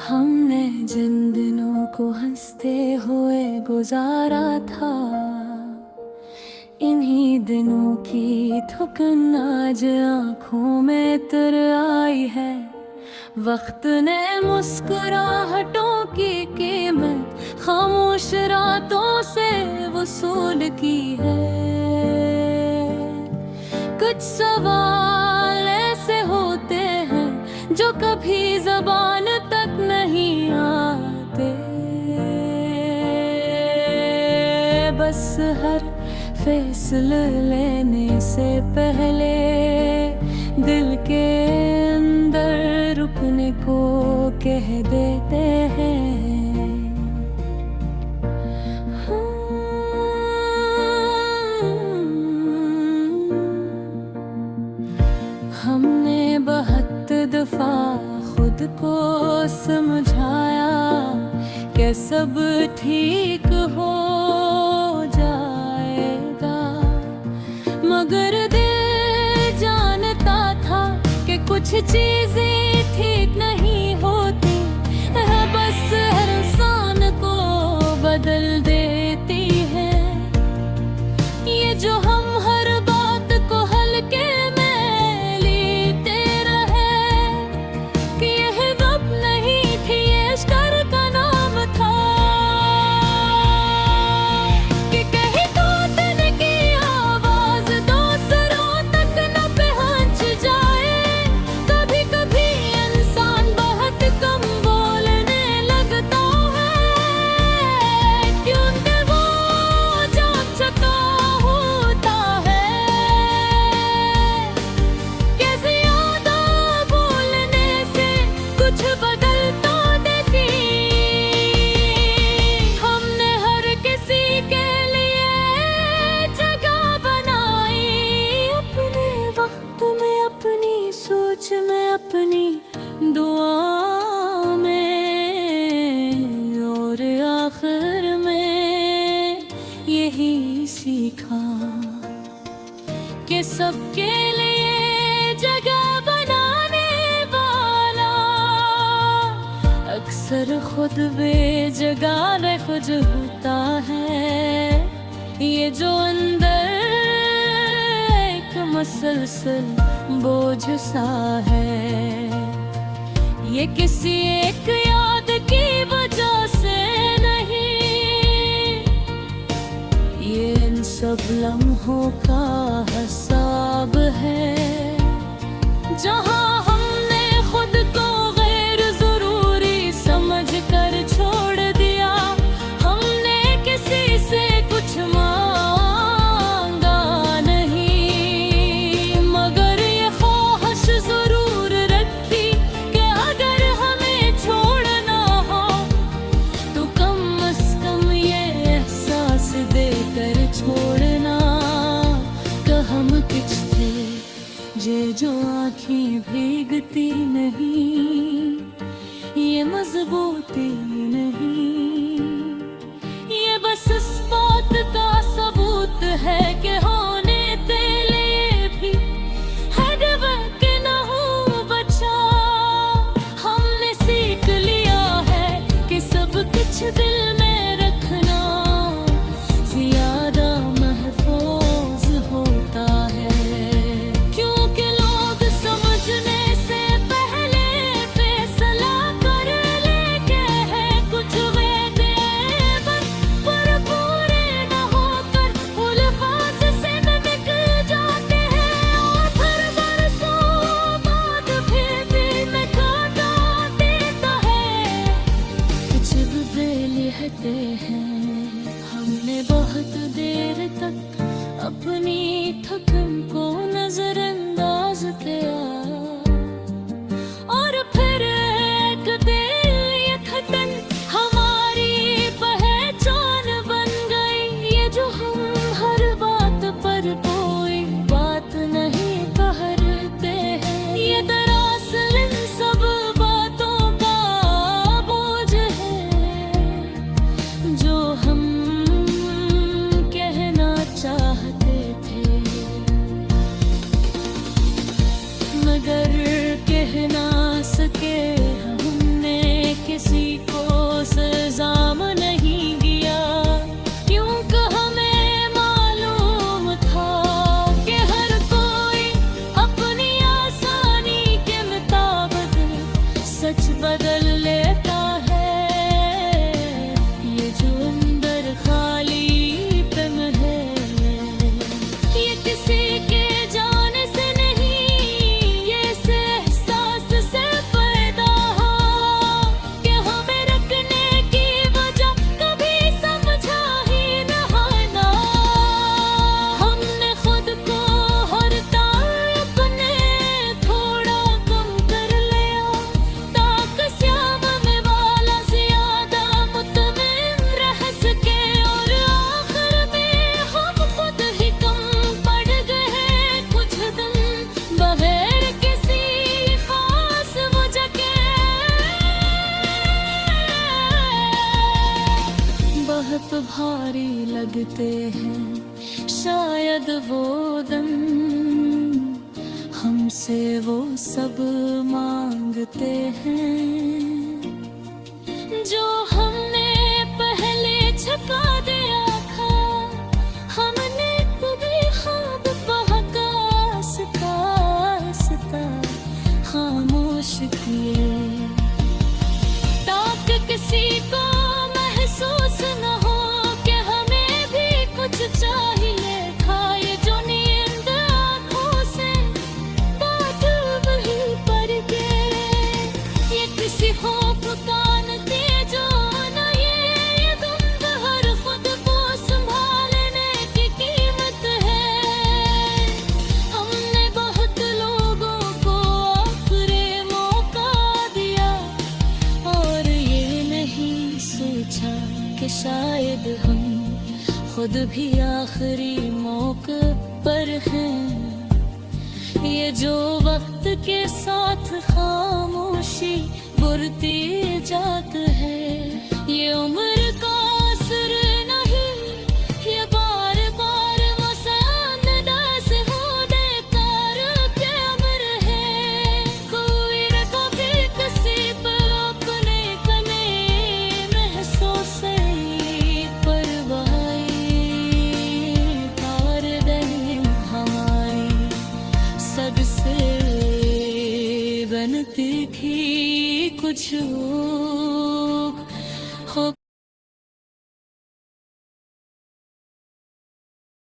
हमने जिन दिनों को हंसते हुए गुजारा था, इन्हीं दिनों की थुकन आज आँखों में तर आई है। वक्त ने मुस्कुराहटों की कीमत खामोश रातों से वसूल की है। कुछ सवाल ऐसे होते हैं जो कभी ज़बान तक नहीं आते, बस हर फैसला लेने से पहले दिल के अंदर रुकने को कह देते हैं। हमने 72 दफा खुद को समझाया कि सब ठीक हो जाएगा, मगर दिल जानता था कि कुछ चीजें ठीक नहीं होती, बस हर इंसान को बदल देती है। ये जो हम हर बात को हल्के में लेते रहे कि यह रब नहीं थी, ये इश्क़ का नाम था, कि कहीं टूटने की आवाज दूसरों तक न पहुंच जाए। कभी कभी इंसान बहुत कम बोलने लगता है, क्योंकि वो जान चुका होता है कि ज़्यादा बोलने से कुछ बदलता नहीं। हमने हर किसी के लिए जगह बनाई, अपने वक्त में, अपनी सोच में, अपनी दुआ में, और आखिर में यही सीखा कि सबके लिए जगह बनाने वाला अक्सर खुद बेजगह खुद होता है। ये जो अंदर एक मसलसल बोझ सा है, ये किसी एक याद की वजह से नहीं, ये इन सब लम्हों का हिसाब है, जहाँ हमने खुद को गैर जरूरी समझ कर छोड़ दिया। हमने किसी से कुछ मांगा नहीं, मगर ये ख्वाहिश जरूर रखी कि अगर हमें छोड़ना हो तो कम से कम ये एहसास देकर छोड़ना कि हम कुछ थे जो आँखें भीगती नहीं, ये मजबूती नहीं, ये बस इस बात का सबूत है कि होने तेरे भी हर वक्त न हो बचा। हमने सीख लिया है कि सब कुछ दिल में रखना ज्यादा महफूज होता है, क्योंकि लोग समझने से पहले फैसला कर लेते हैं। कुछ वादे पर पूरे न होकर अल्फाज से निकल जाते हैं, और फिर बरसों बाद फिर दिल में कांटा देता है। कुछ बेलिहते हैं, हमने बहुत देर तक अपनी थकन को नजरअंदाज किया, और फिर एक दिन ये थकन हमारी पहचान बन गई। ये जो हम हर बात पर कोई बात नहीं कहते हैं, ये दरअसल इन सब बातों का बोझ है जो हम कहना अब भारी लगते हैं, शायद वो दम हमसे वो सब मांगते हैं जो हमने पहले छुपा दिया था। हमने कभी ख्वाब बहका आस्ता खामोश किए, ताकि किसी को महसूस न हो कि हमें भी कुछ चाहिए था। ये जो नींद आँखों से बात वही पर गए, ये किसी खौफ का नतीजा न, ये गम हर खुद को संभालने की कीमत है। हमने बहुत लोगों को आखिरी मौका दिया और ये नहीं सोचा कि शायद हम खुद भी आखिरी मौके पर हैं। ये जो वक्त के साथ खामोशी बुरती जात है, ये उम्र का असर नहीं, ये बार बार मुसन्नद से हो बेकार के अमर है। कोई न कभी किसी पर अपने कने महसूस परवाही तार दे हमारी सद से बनती थी कुछ